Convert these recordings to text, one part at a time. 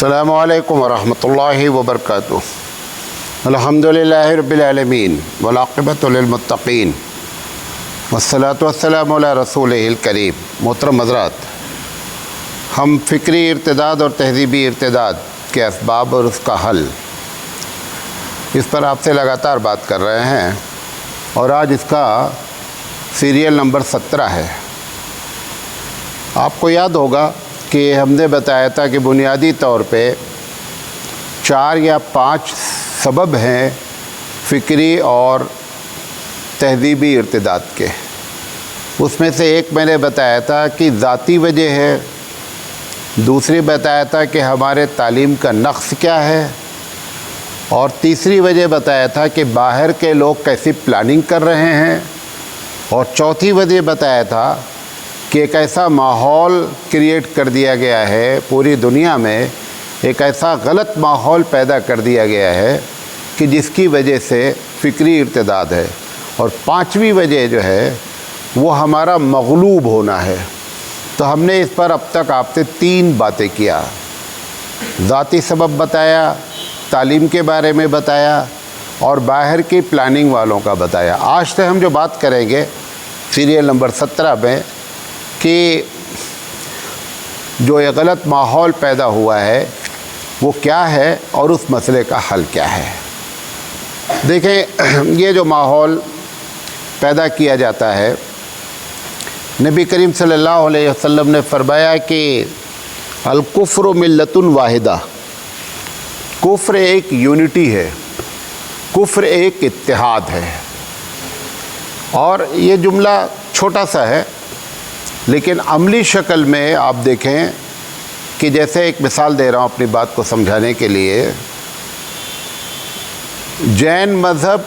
السلام علیکم ورحمۃ اللہ وبرکاتہ۔ الحمدللہ رب العالمین والعاقبۃ للمتقین والصلاۃ والسلام علی رسولہ الکریم۔ محترم حضرات، ہم فکری ارتداد اور تہذیبی ارتداد کے اسباب اور اس کا حل، اس پر آپ سے لگاتار بات کر رہے ہیں، اور آج اس کا سیریل نمبر 17 ہے۔ آپ کو یاد ہوگا کہ ہم نے بتایا تھا کہ بنیادی طور پہ 4 یا 5 سبب ہیں فکری اور تہذیبی ارتداد کے۔ اس میں سے ایک میں نے بتایا تھا کہ ذاتی وجہ ہے، دوسری بتایا تھا کہ ہمارے تعلیم کا نقص کیا ہے، اور تیسری وجہ بتایا تھا کہ باہر کے لوگ کیسی پلاننگ کر رہے ہیں، اور چوتھی وجہ بتایا تھا کہ ایک ایسا ماحول کریٹ کر دیا گیا ہے، پوری دنیا میں ایک ایسا غلط ماحول پیدا کر دیا گیا ہے کہ جس کی وجہ سے فکری ارتداد ہے، اور 5ویں وجہ جو ہے وہ ہمارا مغلوب ہونا ہے۔ تو ہم نے اس پر اب تک آپ سے 3 باتیں کیا، ذاتی سبب بتایا، تعلیم کے بارے میں بتایا، اور باہر کی پلاننگ والوں کا بتایا۔ آج سے ہم جو بات کریں گے سیریل نمبر 17 میں کہ جو یہ غلط ماحول پیدا ہوا ہے وہ کیا ہے اور اس مسئلے کا حل کیا ہے۔ دیکھیں، یہ جو ماحول پیدا کیا جاتا ہے، نبی کریم صلی اللہ علیہ وسلم نے فرمایا کہ الکفر ملت واحدہ، کفر ایک یونٹی ہے، کفر ایک اتحاد ہے۔ اور یہ جملہ چھوٹا سا ہے، لیکن عملی شکل میں آپ دیکھیں کہ جیسے ایک مثال دے رہا ہوں اپنی بات کو سمجھانے کے لیے، جین مذہب،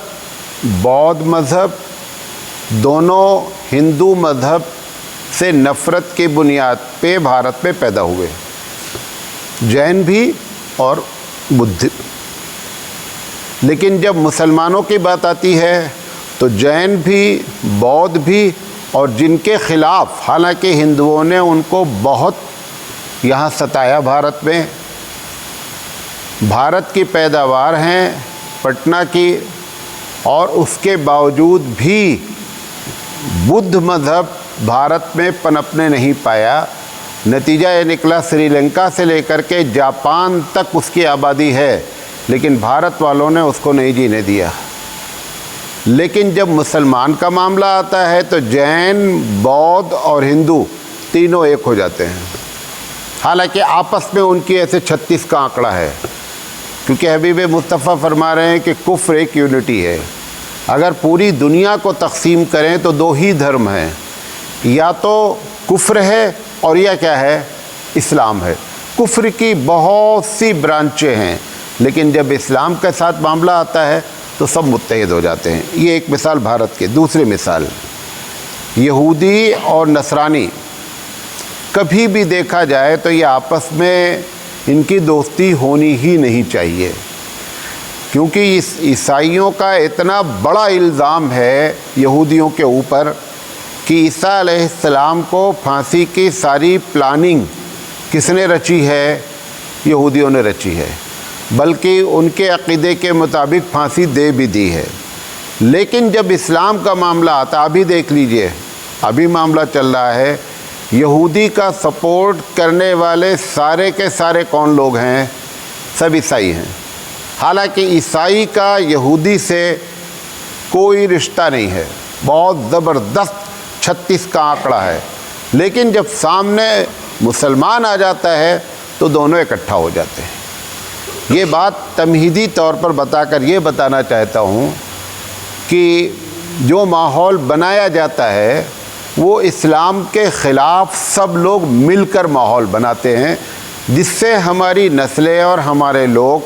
بودھ مذہب دونوں ہندو مذہب سے نفرت کی بنیاد پہ بھارت میں پیدا ہوئے، جین بھی اور بدھ۔ لیکن جب مسلمانوں کی بات آتی ہے تو جین بھی، بودھ بھی، اور جن کے خلاف حالانکہ ہندوؤں نے ان کو بہت یہاں ستایا، بھارت میں، بھارت کی پیداوار ہیں پٹنہ کی، اور اس کے باوجود بھی بدھ مذہب بھارت میں پنپنے نہیں پایا۔ نتیجہ یہ نکلا سری لنکا سے لے کر کے جاپان تک اس کی آبادی ہے، لیکن بھارت والوں نے اس کو نہیں جینے دیا۔ لیکن جب مسلمان کا معاملہ آتا ہے تو جین، بودھ اور ہندو تینوں ایک ہو جاتے ہیں، حالانکہ آپس میں ان کی ایسے 36 کا آنکڑا ہے، کیونکہ حبیب مصطفیٰ فرما رہے ہیں کہ کفر ایک یونٹی ہے۔ اگر پوری دنیا کو تقسیم کریں تو 2 ہی دھرم ہیں، یا تو کفر ہے اور یا کیا ہے، اسلام ہے۔ کفر کی بہت سی برانچیں ہیں، لیکن جب اسلام کے ساتھ معاملہ آتا ہے تو سب متحد ہو جاتے ہیں۔ یہ ایک مثال بھارت کی۔ دوسری مثال، یہودی اور نصرانی کبھی بھی دیکھا جائے تو یہ آپس میں ان کی دوستی ہونی ہی نہیں چاہیے، کیونکہ اس عیسائیوں کا اتنا بڑا الزام ہے یہودیوں کے اوپر کہ عیسیٰ علیہ السلام کو پھانسی کی ساری پلاننگ کس نے رچی ہے؟ یہودیوں نے رچی ہے، بلکہ ان کے عقیدے کے مطابق پھانسی دے بھی دی ہے۔ لیکن جب اسلام کا معاملہ آتا، ابھی دیکھ لیجئے، ابھی معاملہ چل رہا ہے، یہودی کا سپورٹ کرنے والے سارے کے سارے کون لوگ ہیں؟ سب عیسائی ہیں، حالانکہ عیسائی کا یہودی سے کوئی رشتہ نہیں ہے، بہت زبردست 36 کا آنکڑا ہے۔ لیکن جب سامنے مسلمان آ جاتا ہے تو دونوں اکٹھا ہو جاتے ہیں۔ یہ بات تمہیدی طور پر بتا کر یہ بتانا چاہتا ہوں کہ جو ماحول بنایا جاتا ہے وہ اسلام کے خلاف سب لوگ مل کر ماحول بناتے ہیں، جس سے ہماری نسلیں اور ہمارے لوگ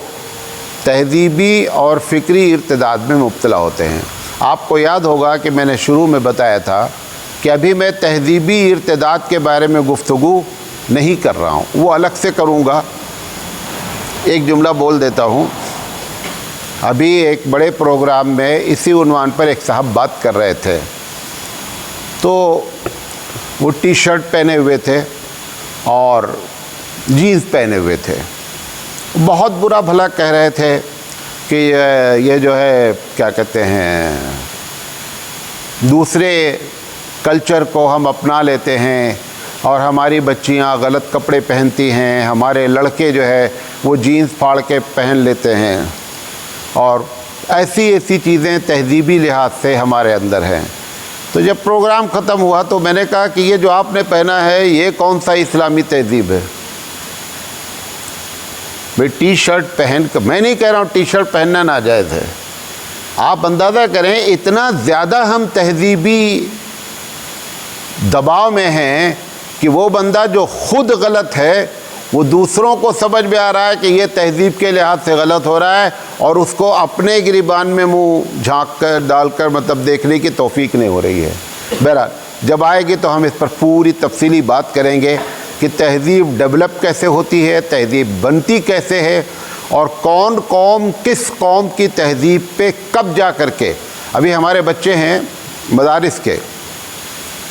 تہذیبی اور فکری ارتداد میں مبتلا ہوتے ہیں۔ آپ کو یاد ہوگا کہ میں نے شروع میں بتایا تھا کہ ابھی میں تہذیبی ارتداد کے بارے میں گفتگو نہیں کر رہا ہوں، وہ الگ سے کروں گا۔ ایک جملہ بول دیتا ہوں، ابھی ایک بڑے پروگرام میں اسی عنوان پر ایک صاحب بات کر رہے تھے، تو وہ ٹی شرٹ پہنے ہوئے تھے اور جینز پہنے ہوئے تھے، بہت برا بھلا کہہ رہے تھے کہ یہ جو ہے کیا کہتے ہیں دوسرے کلچر کو ہم اپنا لیتے ہیں اور ہماری بچیاں غلط کپڑے پہنتی ہیں، ہمارے لڑکے جو ہے وہ جینس پھاڑ کے پہن لیتے ہیں، اور ایسی چیزیں تہذیبی لحاظ سے ہمارے اندر ہیں۔ تو جب پروگرام ختم ہوا تو میں نے کہا کہ یہ جو آپ نے پہنا ہے یہ کون سا اسلامی تہذیب ہے؟ بھئی ٹی شرٹ پہن کر، میں نہیں کہہ رہا ہوں ٹی شرٹ پہننا ناجائز ہے، آپ اندازہ کریں اتنا زیادہ ہم تہذیبی دباؤ میں ہیں کہ وہ بندہ جو خود غلط ہے وہ دوسروں کو سمجھ میں آ رہا ہے کہ یہ تہذیب کے لحاظ سے غلط ہو رہا ہے، اور اس کو اپنے گریبان میں منہ جھانک کر ڈال کر مطلب دیکھنے کی توفیق نہیں ہو رہی ہے۔ بہرحال جب آئے گی تو ہم اس پر پوری تفصیلی بات کریں گے کہ تہذیب ڈیولپ کیسے ہوتی ہے، تہذیب بنتی کیسے ہے، اور کون قوم کس قوم کی تہذیب پہ کب جا کر کے۔ ابھی ہمارے بچے ہیں مدارس کے،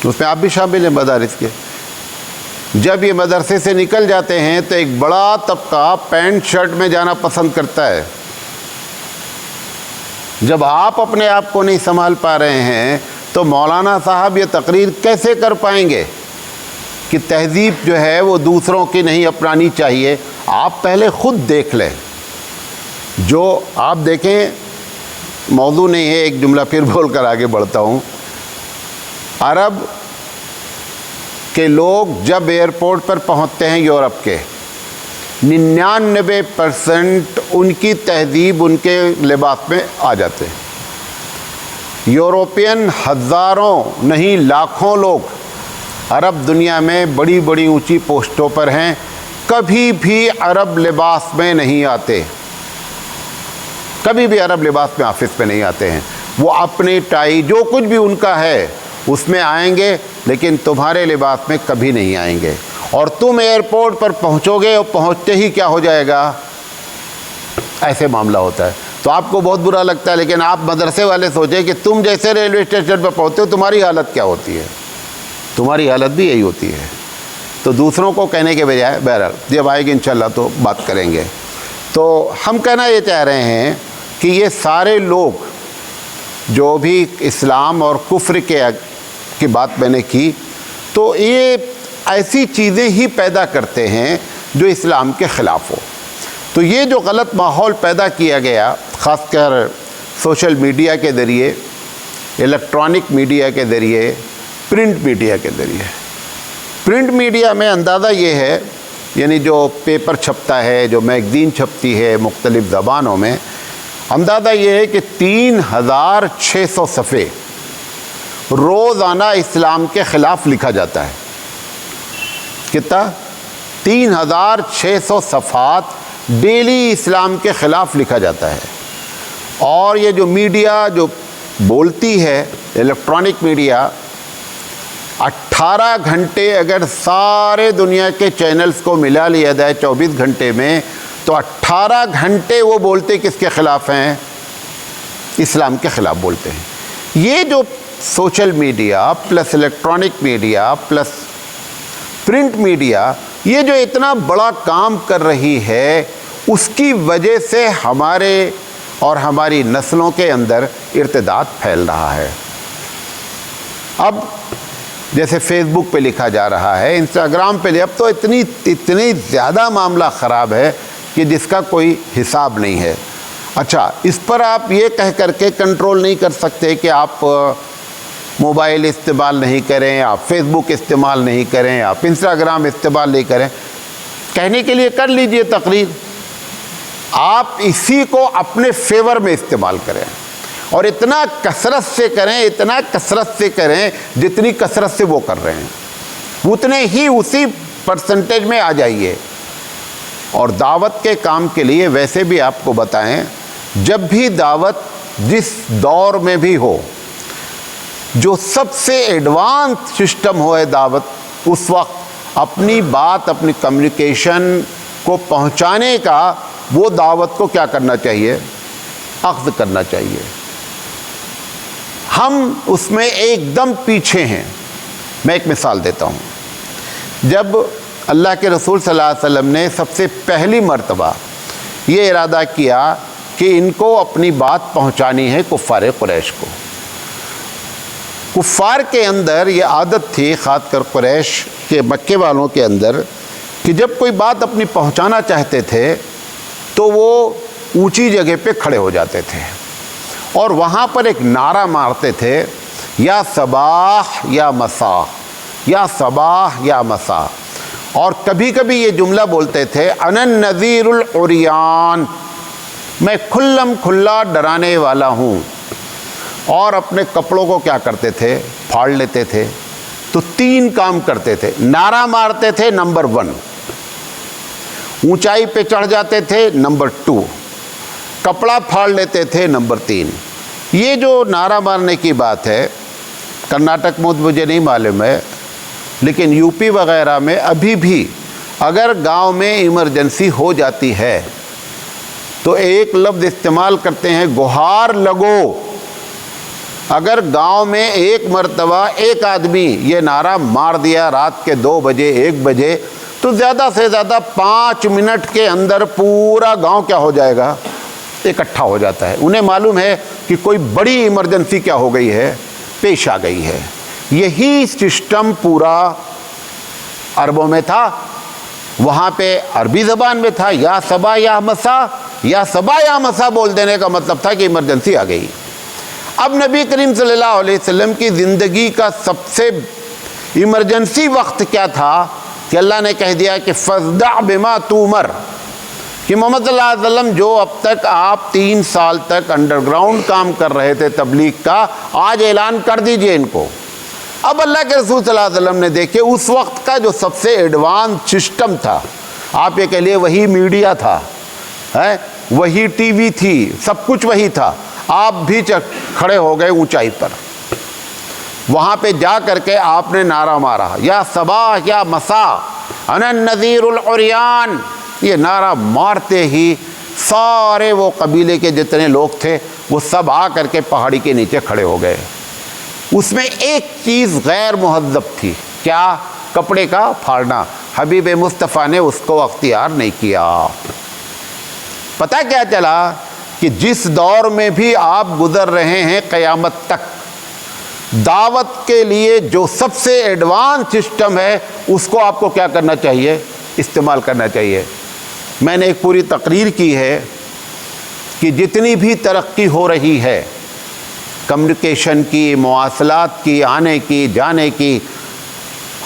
اس میں آپ بھی شامل ہیں مدارس کے، جب یہ مدرسے سے نکل جاتے ہیں تو ایک بڑا طبقہ پینٹ شرٹ میں جانا پسند کرتا ہے۔ جب آپ اپنے آپ کو نہیں سنبھال پا رہے ہیں تو مولانا صاحب یہ تقریر کیسے کر پائیں گے کہ تہذیب جو ہے وہ دوسروں کی نہیں اپنانی چاہیے؟ آپ پہلے خود دیکھ لیں۔ جو آپ دیکھیں، موضوع نہیں ہے، ایک جملہ پھر بول کر آگے بڑھتا ہوں۔ عرب کہ لوگ جب ایئرپورٹ پر پہنچتے ہیں یورپ کے، 99% ان کی تہذیب ان کے لباس میں آ جاتے ہیں۔ یورپین ہزاروں نہیں لاکھوں لوگ عرب دنیا میں بڑی بڑی اونچی پوسٹوں پر ہیں، کبھی بھی عرب لباس میں نہیں آتے، کبھی بھی عرب لباس میں آفس میں نہیں آتے ہیں۔ وہ اپنی ٹائی جو کچھ بھی ان کا ہے اس میں آئیں گے، لیکن تمہارے لباس میں کبھی نہیں آئیں گے۔ اور تم ایئرپورٹ پر پہنچو گے اور پہنچتے ہی کیا ہو جائے گا؟ ایسے معاملہ ہوتا ہے۔ تو آپ کو بہت برا لگتا ہے، لیکن آپ مدرسے والے سوچیں کہ تم جیسے ریلوے اسٹیشن پر پہنچتے ہو تمہاری حالت کیا ہوتی ہے؟ تمہاری حالت بھی یہی ہوتی ہے۔ تو دوسروں کو کہنے کے بجائے، بہرحال جب آئے گی انشاءاللہ تو بات کریں گے۔ تو ہم کہنا یہ چاہ رہے ہیں کہ یہ سارے لوگ جو بھی اسلام اور کفر کی بات میں نے کی، تو یہ ایسی چیزیں ہی پیدا کرتے ہیں جو اسلام کے خلاف ہو۔ تو یہ جو غلط ماحول پیدا کیا گیا، خاص کر سوشل میڈیا کے ذریعے، الیکٹرانک میڈیا کے ذریعے، پرنٹ میڈیا کے ذریعے۔ پرنٹ میڈیا میں اندازہ یہ ہے، یعنی جو پیپر چھپتا ہے، جو میگزین چھپتی ہے مختلف زبانوں میں، اندازہ یہ ہے کہ 3600 صفحے روزانہ اسلام کے خلاف لکھا جاتا ہے۔ کتنا؟ 3600 صفحات ڈیلی اسلام کے خلاف لکھا جاتا ہے۔ اور یہ جو میڈیا جو بولتی ہے، الیکٹرانک میڈیا، 18 گھنٹے اگر سارے دنیا کے چینلز کو ملا لیا جائے 24 گھنٹے میں، تو 18 گھنٹے وہ بولتے کس کے خلاف ہیں؟ اسلام کے خلاف بولتے ہیں۔ یہ جو social media plus electronic media plus print media, یہ جو اتنا بڑا کام کر رہی ہے، اس کی وجہ سے ہمارے اور ہماری نسلوں کے اندر ارتداد پھیل رہا ہے۔ اب جیسے فیس بک پہ لکھا جا رہا ہے، انسٹاگرام پہ، اب تو اتنی زیادہ معاملہ خراب ہے کہ جس کا کوئی حساب نہیں ہے۔ اچھا، اس پر آپ یہ کہہ کر کے کنٹرول نہیں کر سکتے کہ آپ موبائل استعمال نہیں کریں، آپ فیس بک استعمال نہیں کریں، آپ انسٹاگرام استعمال نہیں کریں۔ کہنے کے لیے کر لیجئے تقریر، آپ اسی کو اپنے فیور میں استعمال کریں، اور اتنا کثرت سے کریں، اتنا کثرت سے کریں جتنی کثرت سے وہ کر رہے ہیں، اتنے ہی اسی پرسنٹیج میں آ جائیے۔ اور دعوت کے کام کے لیے ویسے بھی آپ کو بتائیں، جب بھی دعوت جس دور میں بھی ہو، جو سب سے ایڈوانس سسٹم ہو ہے دعوت، اس وقت اپنی بات، اپنی کمیونیکیشن کو پہنچانے کا وہ دعوت کو کیا کرنا چاہیے؟ اخذ کرنا چاہیے۔ ہم اس میں ایک دم پیچھے ہیں۔ میں ایک مثال دیتا ہوں۔ جب اللہ کے رسول صلی اللہ علیہ وسلم نے سب سے پہلی مرتبہ یہ ارادہ کیا کہ ان کو اپنی بات پہنچانی ہے کفار قریش کو۔ کفار کے اندر یہ عادت تھی، خاص کر قریش کے مکے والوں کے اندر، کہ جب کوئی بات اپنی پہنچانا چاہتے تھے تو وہ اونچی جگہ پہ کھڑے ہو جاتے تھے اور وہاں پر ایک نعرہ مارتے تھے، یا صباح یا مساء، یا صباح یا مساء، اور کبھی کبھی یہ جملہ بولتے تھے، انا النذیر العریان، میں کھلم کھلا ڈرانے والا ہوں۔ اور اپنے کپڑوں کو کیا کرتے تھے؟ پھاڑ لیتے تھے۔ تو 3 کام کرتے تھے۔ نعرہ مارتے تھے، نمبر 1، اونچائی پہ چڑھ جاتے تھے، نمبر 2، کپڑا پھاڑ لیتے تھے، نمبر 3۔ یہ جو نعرہ مارنے کی بات ہے، کرناٹک میں مجھے نہیں معلوم ہے، لیکن یو پی وغیرہ میں ابھی بھی اگر گاؤں میں ایمرجنسی ہو جاتی ہے تو ایک لفظ استعمال کرتے ہیں، گہار لگو۔ اگر گاؤں میں ایک مرتبہ ایک آدمی یہ نعرہ مار دیا رات کے 2 بجے 1 بجے، تو زیادہ سے زیادہ 5 منٹ کے اندر پورا گاؤں کیا ہو جائے گا؟ اکٹھا ہو جاتا ہے۔ انہیں معلوم ہے کہ کوئی بڑی ایمرجنسی کیا ہو گئی ہے، پیش آ گئی ہے۔ یہی سسٹم پورا عربوں میں تھا، وہاں پہ عربی زبان میں تھا، یا صبا یا مسا، یا صبا یا مسا بول دینے کا مطلب تھا کہ ایمرجنسی آ گئی۔ اب نبی کریم صلی اللہ علیہ وسلم کی زندگی کا سب سے ایمرجنسی وقت کیا تھا کہ اللہ نے کہہ دیا کہ فَاصْدَعْ بِمَا تُؤْمَرْ، کہ محمد صلی اللہ علیہ وسلم جو اب تک آپ 3 سال تک انڈر گراؤنڈ کام کر رہے تھے تبلیغ کا، آج اعلان کر دیجئے ان کو۔ اب اللہ کے رسول صلی اللہ علیہ وسلم نے دیکھے اس وقت کا جو سب سے ایڈوانس سسٹم تھا، آپ یہ کہہ لیے وہی میڈیا تھا، وہی ٹی وی تھی، سب کچھ وہی تھا، آپ بھی کھڑے ہو گئے اونچائی پر، وہاں پہ جا کر کے آپ نے نعرہ مارا، یا صباح یا مساء انا النذیر العریان۔ یہ نعرہ مارتے ہی سارے وہ قبیلے کے جتنے لوگ تھے وہ سب آ کر کے پہاڑی کے نیچے کھڑے ہو گئے۔ اس میں ایک چیز غیر مہذب تھی، کیا؟ کپڑے کا پھاڑنا۔ حبیب مصطفیٰ نے اس کو اختیار نہیں کیا۔ پتہ کیا چلا کہ جس دور میں بھی آپ گزر رہے ہیں قیامت تک، دعوت کے لیے جو سب سے ایڈوانس سسٹم ہے اس کو آپ کو کیا کرنا چاہیے؟ استعمال کرنا چاہیے۔ میں نے ایک پوری تقریر کی ہے کہ جتنی بھی ترقی ہو رہی ہے، کمیونیکیشن کی، مواصلات کی، آنے کی جانے کی،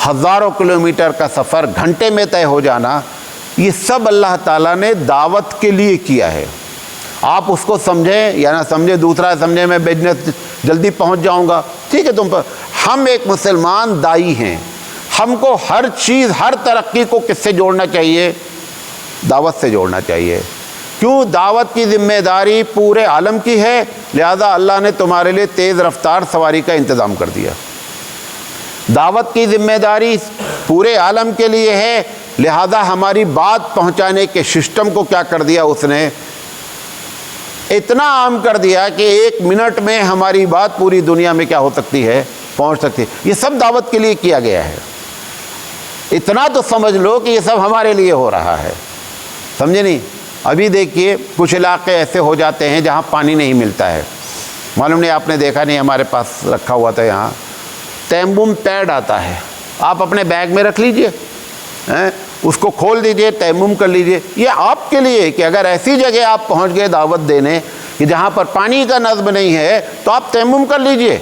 ہزاروں کلومیٹر کا سفر گھنٹے میں طے ہو جانا، یہ سب اللہ تعالیٰ نے دعوت کے لیے کیا ہے۔ آپ اس کو سمجھیں یا نہ سمجھیں، دوسرا سمجھیں میں بزنس جلدی پہنچ جاؤں گا، ٹھیک ہے تم پر۔ ہم ایک مسلمان دائی ہیں، ہم کو ہر چیز، ہر ترقی کو کس سے جوڑنا چاہیے؟ دعوت سے جوڑنا چاہیے۔ کیوں؟ دعوت کی ذمہ داری پورے عالم کی ہے، لہذا اللہ نے تمہارے لیے تیز رفتار سواری کا انتظام کر دیا۔ دعوت کی ذمہ داری پورے عالم کے لیے ہے، لہذا ہماری بات پہنچانے کے سسٹم کو کیا کر دیا اس نے؟ اتنا عام کر دیا کہ 1 منٹ میں ہماری بات پوری دنیا میں کیا ہو سکتی ہے؟ پہنچ سکتی ہے۔ یہ سب دعوت کے لیے کیا گیا ہے۔ اتنا تو سمجھ لو کہ یہ سب ہمارے لیے ہو رہا ہے، سمجھے نہیں؟ ابھی دیکھیے کچھ علاقے ایسے ہو جاتے ہیں جہاں پانی نہیں ملتا ہے، معلوم نہیں آپ نے دیکھا نہیں، ہمارے پاس رکھا ہوا تھا یہاں، تیمم پیڈ آتا ہے، آپ اپنے بیگ میں رکھ لیجئے، اس کو کھول دیجئے، تیمم کر لیجئے۔ یہ آپ کے لیے کہ اگر ایسی جگہ آپ پہنچ گئے دعوت دینے کہ جہاں پر پانی کا نظم نہیں ہے تو آپ تیمم کر لیجئے۔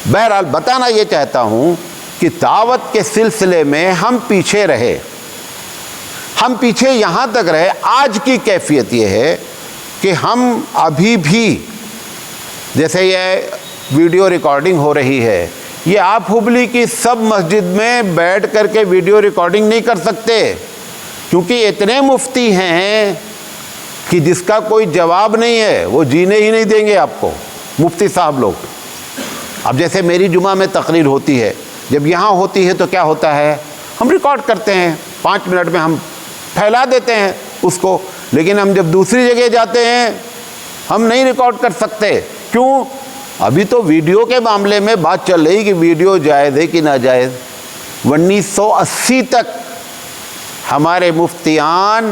بہرحال بتانا یہ چاہتا ہوں کہ دعوت کے سلسلے میں ہم پیچھے رہے، ہم پیچھے یہاں تک رہے۔ آج کی کیفیت یہ ہے کہ ہم ابھی بھی، جیسے یہ ویڈیو ریکارڈنگ ہو رہی ہے، یہ آپ ہبلی کی سب مسجد میں بیٹھ کر کے ویڈیو ریکارڈنگ نہیں کر سکتے، کیونکہ اتنے مفتی ہیں کہ جس کا کوئی جواب نہیں ہے، وہ جینے ہی نہیں دیں گے آپ کو، مفتی صاحب لوگ۔ اب جیسے میری جمعہ میں تقریر ہوتی ہے، جب یہاں ہوتی ہے تو کیا ہوتا ہے؟ ہم ریکارڈ کرتے ہیں، 5 منٹ میں ہم پھیلا دیتے ہیں اس کو، لیکن ہم جب دوسری جگہ جاتے ہیں ہم نہیں ریکارڈ کر سکتے۔ کیوں؟ ابھی تو ویڈیو کے معاملے میں بات چل رہی کہ ویڈیو جائز ہے کہ ناجائز۔ 1980 تک ہمارے مفتیان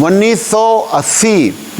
1980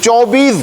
24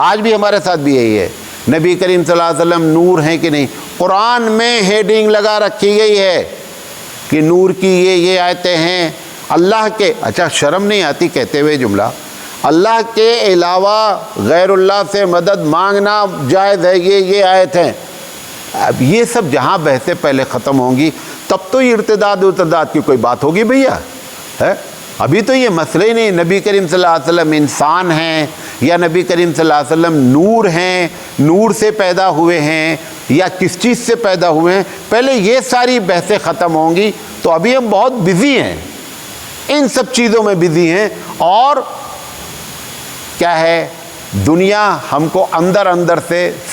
آج بھی ہمارے ساتھ بھی یہی ہے. نبی کریم صلی اللہ علیہ وسلم نور ہیں کہ نہیں؟ قرآن میں ہیڈنگ لگا رکھی گئی ہے کہ نور کی یہ آیتیں ہیں. اللہ کے، اچھا شرم نہیں آتی کہتے ہوئے جملہ، اللہ کے علاوہ غیر اللہ سے مدد مانگنا جائز ہے، یہ آیت ہیں. اب یہ سب جہاں بحثیں پہلے ختم ہوں گی تب تو یہ ارتداد کی کوئی بات ہوگی بھیا ہے. ابھی تو یہ مسئلہ ہی نہیں نبی کریم صلی اللہ علیہ وسلم انسان ہیں یا نبی کریم صلی اللہ علیہ وسلم نور ہیں، نور سے پیدا ہوئے ہیں یا کس چیز سے پیدا ہوئے ہیں. پہلے یہ ساری بحثیں ختم ہوں گی. تو ابھی ہم بہت بزی ہیں، ان سب چیزوں میں بزی ہیں. اور کیا ہے، دنیا ہم کو اندر سے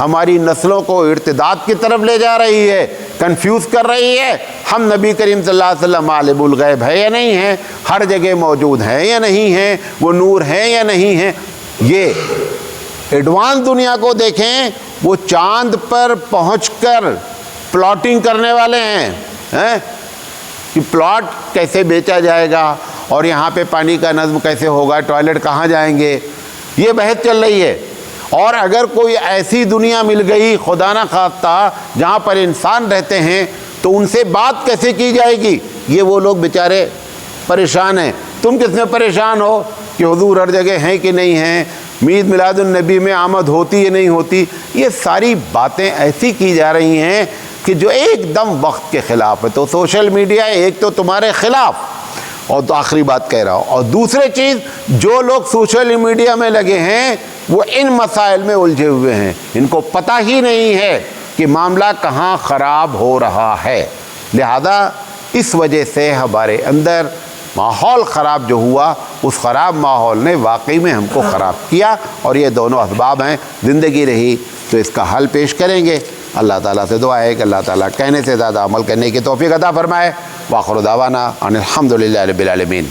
ہماری نسلوں کو ارتداد کی طرف لے جا رہی ہے، کنفیوز کر رہی ہے. ہم نبی کریم صلی اللہ علیہ وسلم عالم الغیب ہے یا نہیں ہیں، ہر جگہ موجود ہیں یا نہیں ہیں، وہ نور ہیں یا نہیں ہیں. یہ ایڈوانس دنیا کو دیکھیں، وہ چاند پر پہنچ کر پلاٹنگ کرنے والے ہیں کہ پلاٹ کیسے بیچا جائے گا اور یہاں پہ پانی کا نظم کیسے ہوگا، ٹوائلٹ کہاں جائیں گے، یہ بحث چل رہی ہے. اور اگر کوئی ایسی دنیا مل گئی خدا نہ خواستہ جہاں پر انسان رہتے ہیں تو ان سے بات کیسے کی جائے گی، یہ وہ لوگ بیچارے پریشان ہیں. تم کس میں پریشان ہو کہ حضور ہر جگہ ہیں کہ نہیں ہیں، میلاد میلاد النبی میں آمد ہوتی یا نہیں ہوتی. یہ ساری باتیں ایسی کی جا رہی ہیں کہ جو ایک دم وقت کے خلاف ہے. تو سوشل میڈیا ایک تو تمہارے خلاف، اور تو آخری بات کہہ رہا ہوں، اور دوسری چیز جو لوگ سوشل میڈیا میں لگے ہیں وہ ان مسائل میں الجھے ہوئے ہیں، ان کو پتہ ہی نہیں ہے کہ معاملہ کہاں خراب ہو رہا ہے. لہذا اس وجہ سے ہمارے اندر ماحول خراب جو ہوا، اس خراب ماحول نے واقعی میں ہم کو خراب کیا. اور یہ دونوں اسباب ہیں. زندگی رہی تو اس کا حل پیش کریں گے. اللہ تعالیٰ سے دعا ہے کہ اللہ تعالیٰ کہنے سے زیادہ عمل کرنے کی توفیق عطا فرمائے. وآخر دعوانا ان الحمد للہ رب العالمین.